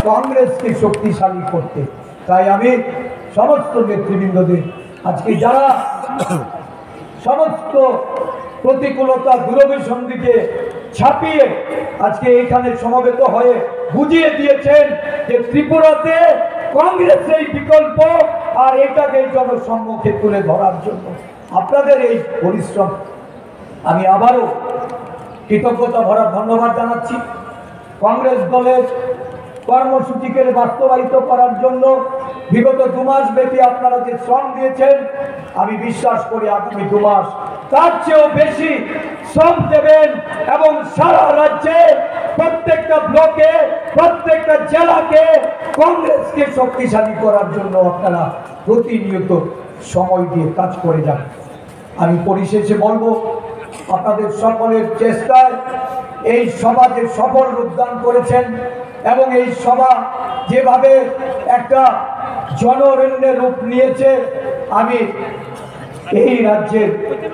কংগ্রেসকে শক্তিশালী করতে। তাই আমি সমস্ত নেতৃবৃন্দদের আজকে যারা সমস্ত প্রতিকূলতা দূরভিসন্ধিকে ছাপিয়ে আজকে এখানে সমবেত হয়ে বুঝিয়ে দিয়েছেন যে ত্রিপুরাতে কংগ্রেসের বিকল্প, আর এটাকে জনসম্মুখে তুলে ধরার জন্য আপনাদের এই পরিশ্রম আমি আবারও কৃতজ্ঞতা ভরা ধন্যবাদ জানাচ্ছি। কংগ্রেস দলের কর্মসূচিকে বাস্তবায়িত করার জন্য বিগত 2 মাস ব্যাপী আপনারা যে শ্রম দিয়েছেন, আমি বিশ্বাস করি আগামী 2 মাস তার চেয়েও বেশি শ্রম দেবেন এবং সারা রাজ্যে প্রত্যেকটা ব্লকে প্রত্যেকটা জেলাকে কংগ্রেসকে শক্তিশালী করার জন্য আপনারা প্রতিনিয়ত সময় দিয়ে কাজ করে যান। আমি পরিশেষে বলবো, আপনাদের সকলের চেষ্টায় এই সভা যে সফল রূপদান করেছেন এবং এই সভা যেভাবে একটা জনরণ্যের রূপ নিয়েছে, আমি এই রাজ্যের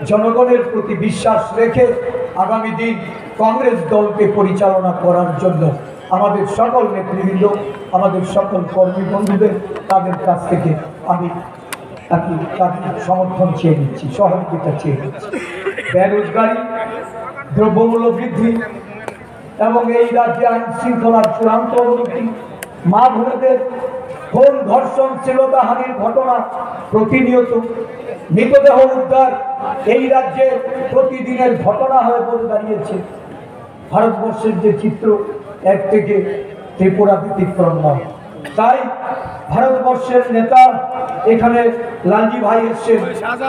জনগণের প্রতি বিশ্বাস রেখে আগামী দিন কংগ্রেস দলকে পরিচালনা করার জন্য আমাদের সকল নেতৃবৃন্দ, আমাদের সকল কর্মী বন্ধুদের তাদের কাছ থেকে আমি তাদের সমর্থন চেয়ে নিচ্ছি, সহযোগিতা চেয়ে নিচ্ছি। বেরোজগারি, দ্রব্যমূল্য বৃদ্ধি এবং এই রাজ্যে আইন শৃঙ্খলার চূড়ান্ত অবনতি, মা বোনেদের খুন ধর্ষণ শ্লীলতাহানির ঘটনা প্রতিনিয়ত, মৃতদেহ উদ্ধার এই রাজ্যে প্রতিদিনের ঘটনা হয়ে পড়ে দাঁড়িয়েছে। ভারতবর্ষের যে চিত্র এক থেকে ত্রিপুরা ব্যতিক্রম নয়। তাই ভারতবর্ষের নেতা এখানে লালজি ভাই এসছেন,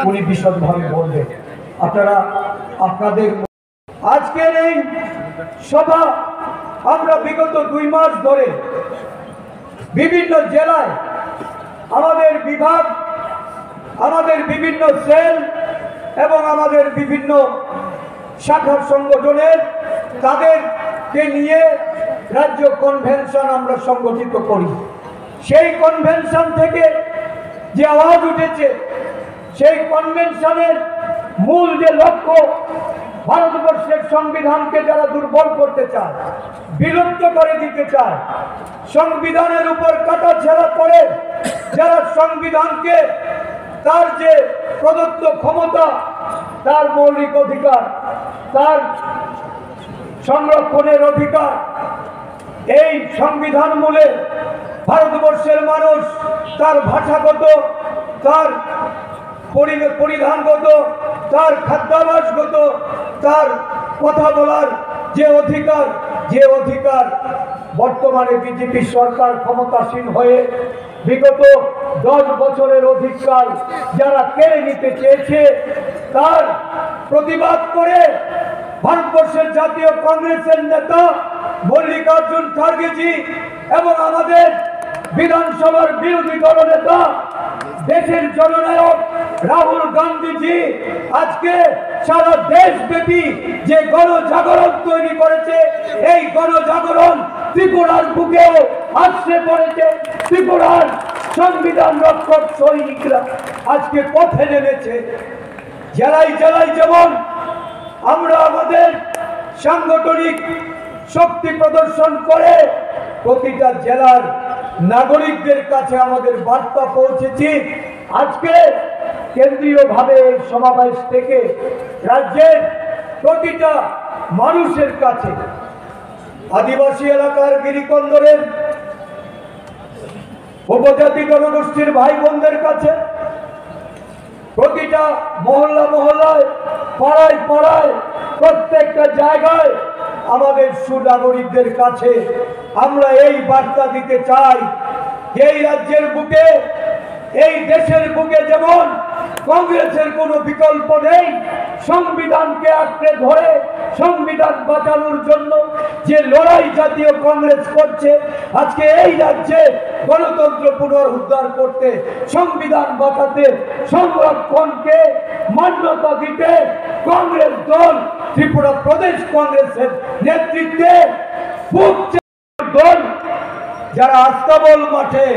উনি বিশদভাবে বলবেন। আপনারা আপনাদের আজকের এই সভা আমরা বিগত 2 মাস ধরে বিভিন্ন জেলায় আমাদের বিভাগ, আমাদের বিভিন্ন সেল এবং আমাদের বিভিন্ন শাখা সংগঠনের তাদেরকে নিয়ে রাজ্য কনভেনশন আমরা সংগঠিত করি। সেই কনভেনশন থেকে যে আওয়াজ উঠেছে, সেই কনভেনশনের মূল যে লক্ষ্য, ভারতবর্ষের সংবিধানকে যারা দুর্বল করতে চায়, বিলুপ্ত করে দিতে চায়, সংবিধানের উপর কাটাছেঁড়া করে যারা সংবিধানকে তার যে প্রদত্ত ক্ষমতা, তার মৌলিক অধিকার, তার সংরক্ষণের অধিকার, এই সংবিধান মূলে ভারতবর্ষের মানুষ তার ভাষাগত, তার পরিধানগত, তার খাদ্যাভ্যাসগত, তার কথা বলার যে অধিকার বর্তমানে বিজেপি সরকার ক্ষমতাসীন হয়ে বিগত 10 বছরের অধিকার যারা কেড়ে নিতে চেয়েছে, তার প্রতিবাদ করে ভারতবর্ষের জাতীয় কংগ্রেসের নেতা মল্লিকার্জুন খার্গেজি এবং আমাদের বিধানসভার বিরোধী দলনেতা দেশের জননায়ক রাহুল গান্ধীজি আজকে সারা দেশব্যাপী যে গণজাগরণ তৈরি করেছে, এই গণজাগরণ ত্রিপুরার বুকেও আছড়ে পড়েছে। ত্রিপুরার সংবিধান রক্ষক সৈনিকরা আজকে পথে নেমেছে। জেলায় জেলায় যেমন আমরা আমাদের সাংগঠনিক শক্তি প্রদর্শন করে প্রতিটা জেলার নাগরিকদের কাছে আমাদের বার্তা পৌঁছেছি, আজকে কেন্দ্রীয়ভাবে এই সমাবেশ থেকে রাজ্যের প্রতিটা মানুষের কাছে, আদিবাসী এলাকার গিরিকন্দরের উপজাতি জনগোষ্ঠীর ভাই বোনদের কাছে, প্রতিটা মহল্লা মহল্লায়, পাড়ায় পাড়ায়, প্রত্যেকটা জায়গায় আমাদের সুনাগরিকদের কাছে আমরা এই বার্তা দিতে চাই, এই রাজ্যের বুকে, এই দেশের বুকে যেমন কংগ্রেসের কোনো বিকল্প নেই। সংবিধানকে আঁকড়ে ধরে সংবিধান বাঁচানোর জন্য যে লড়াই জাতীয় কংগ্রেস করছে, আজকে এই রাজ্যে গণতন্ত্র পুনরুদ্ধার করতে, সংবিধান বাঁচাতে, সংরক্ষণকে মান্যতা দিতে কংগ্রেস দল, ত্রিপুরা প্রদেশ কংগ্রেসের নেতৃত্বে দল যারা আস্তাবল মাঠে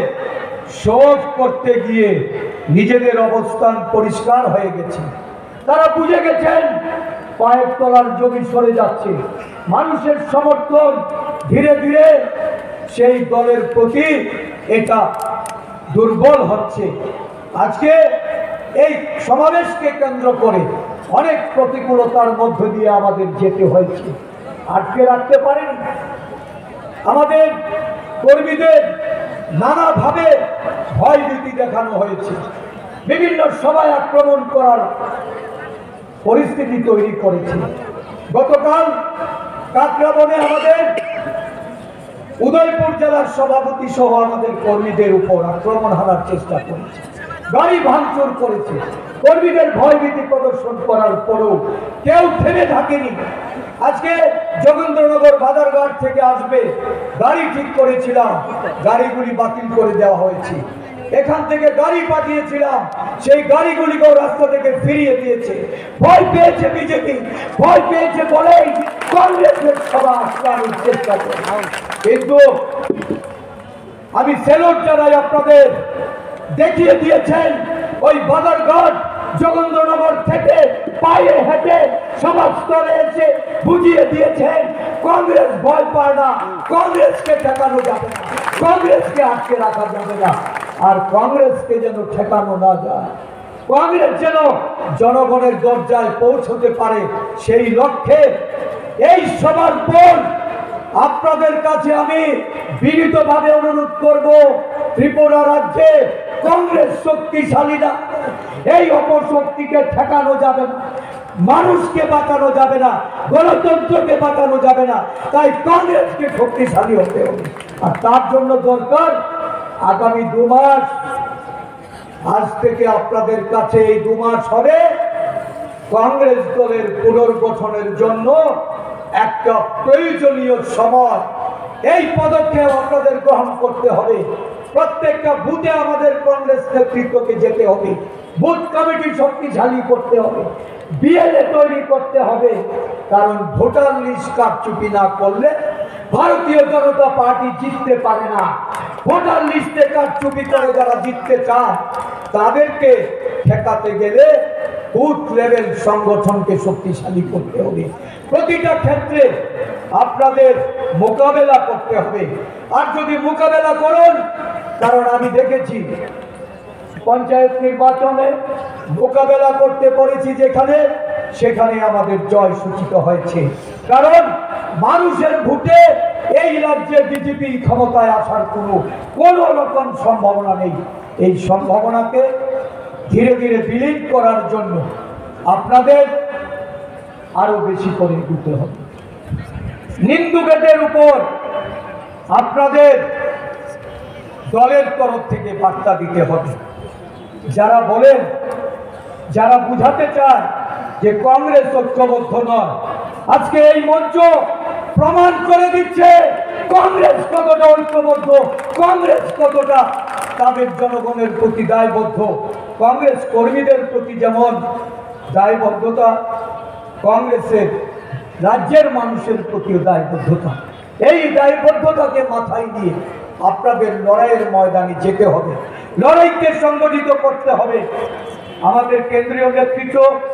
শোধ করতে গিয়ে নিজেদের অবস্থান পরিষ্কার হয়ে গেছে, তারা বুঝে গেছেন পায়ের তলার জমি সরে যাচ্ছে, মানুষের সমর্থন ধীরে ধীরে সেই দলের প্রতি এটা দুর্বল হচ্ছে। আজকে এই সমাবেশকে কেন্দ্র করে অনেক প্রতিকূলতার মধ্য দিয়ে আমাদের যেতে হয়েছে, আটকে রাখতে পারেনি। আমাদের কর্মীদের নানাভাবে ভয়ভীতি দেখানো হয়েছে, বিভিন্ন সভায় আক্রমণ করার পরিস্থিতি তৈরি করেছে। গতকাল কাকরাবনে আমাদের উদয়পুর জেলার সভাপতি সহ আমাদের কর্মীদের উপর আক্রমণ হানার চেষ্টা করেছে, গাড়ি ভাঙচুর করেছে। কর্মীদের ভয়ভীতি প্রদর্শন করার পরেও কেউ থেমে থাকেনি। আজকে যোগেন্দ্রনগর বাজারঘাট থেকে আসবে গাড়ি ঠিক করেছিলাম, গাড়িগুলি বাতিল করে দেওয়া হয়েছে। এখান থেকে গাড়ি পাঠিয়েছিলাম, সেই গাড়িগুলিকেও রাস্তা থেকে ফিরিয়ে দিয়েছে। ভয় পেয়েছে বিজেপি, ভয় পেয়েছে বলেই কংগ্রেসের সভা আসলামের চেষ্টা করে। কিন্তু আমি সেলুট জানাই, আপনাদের দেখিয়ে দিয়েছেন ওই বাজারঘাট যোগেন্দ্রনগর থেকে পায়ে হেঁটে সমাজস্থলে এসে বুঝিয়ে দিয়েছেন কংগ্রেস ভয় পায় না, কংগ্রেসকে ঠেকানো যাবে না, কংগ্রেসকে আটকে রাখা যাবে না। আর কংগ্রেসকে যেন ঠেকানো না যায়, কংগ্রেস যেন জনগণের দরজায় পৌঁছতে পারে, সেই লক্ষ্যে এই সবার পর আপনাদের কাছে আমি বিনীতভাবে অনুরোধ করব, ত্রিপুরা রাজ্যে কংগ্রেস শক্তিশালী না, এই অপশক্তিকে ঠেকানো যাবে না, মানুষকে বাঁচানো যাবে না, গণতন্ত্রকে বাঁচানো যাবে না। তাই কংগ্রেসকে শক্তিশালী হতে হবে। আর তার জন্য দরকার আগামী 2 মাস, আজ থেকে আপনাদের কাছে এই 2 মাস হবে কংগ্রেস দলের পুনর্গঠনের জন্য একটা প্রয়োজনীয় সময়। এই পদক্ষেপ আপনাদের গ্রহণ করতে হবে। প্রত্যেকটা বুথে আমাদের কংগ্রেস নেতৃত্বকে যেতে হবে, বুথ কমিটি শক্তিশালী করতে হবে, বিএলএ তৈরি করতে হবে। কারণ ভোটার লিস্ট কারচুপি না করলে ভারতীয় জনতা পার্টি জিততে পারে না। ভোটার লিস্টে কারচুপি করে যারা জিততে চায় তাদেরকে ঠেকাতে গেলে বুথ লেভেল সংগঠনকে শক্তিশালী করতে হবে। প্রতিটা ক্ষেত্রে আপনাদের মোকাবেলা করতে হবে। আর যদি মোকাবেলা করুন, কারণ আমি দেখেছি পঞ্চায়েত নির্বাচনে মোকাবেলা করতে পেরেছি যেখানে, সেখানে আমাদের জয় সূচিত হয়েছে। কারণ মানুষের ভোটে এই রাজ্যে বিজেপি ক্ষমতায় আসার কোনো রকম সম্ভাবনা নেই। এই সম্ভাবনাকে ধীরে ধীরে বিলীন করার জন্য আপনাদের আরো বেশি করে দিতে হবে। নিন্দুকেদের উপর আপনাদের দলের তরফ থেকে বার্তা দিতে হবে। যারা বলেন, যারা বুঝাতে চায় যে কংগ্রেস ঐক্যবদ্ধ নয়, আজকে এই মঞ্চ প্রমাণ করে দিচ্ছে কংগ্রেস কতটা ঐক্যবদ্ধ, কংগ্রেস কতটা তাদের জনগণের প্রতি দায়বদ্ধ। কংগ্রেস কর্মীদের প্রতি যেমন দায়বদ্ধতা, কংগ্রেসের রাজ্যের মানুষের প্রতিও দায়বদ্ধতা। এই দায়বদ্ধতাকে মাথায় নিয়ে আপনাদের লড়াইয়ের ময়দানে যেতে হবে, লড়াইকে সংগঠিত করতে হবে। আমাদের কেন্দ্রীয় নেতৃত্ব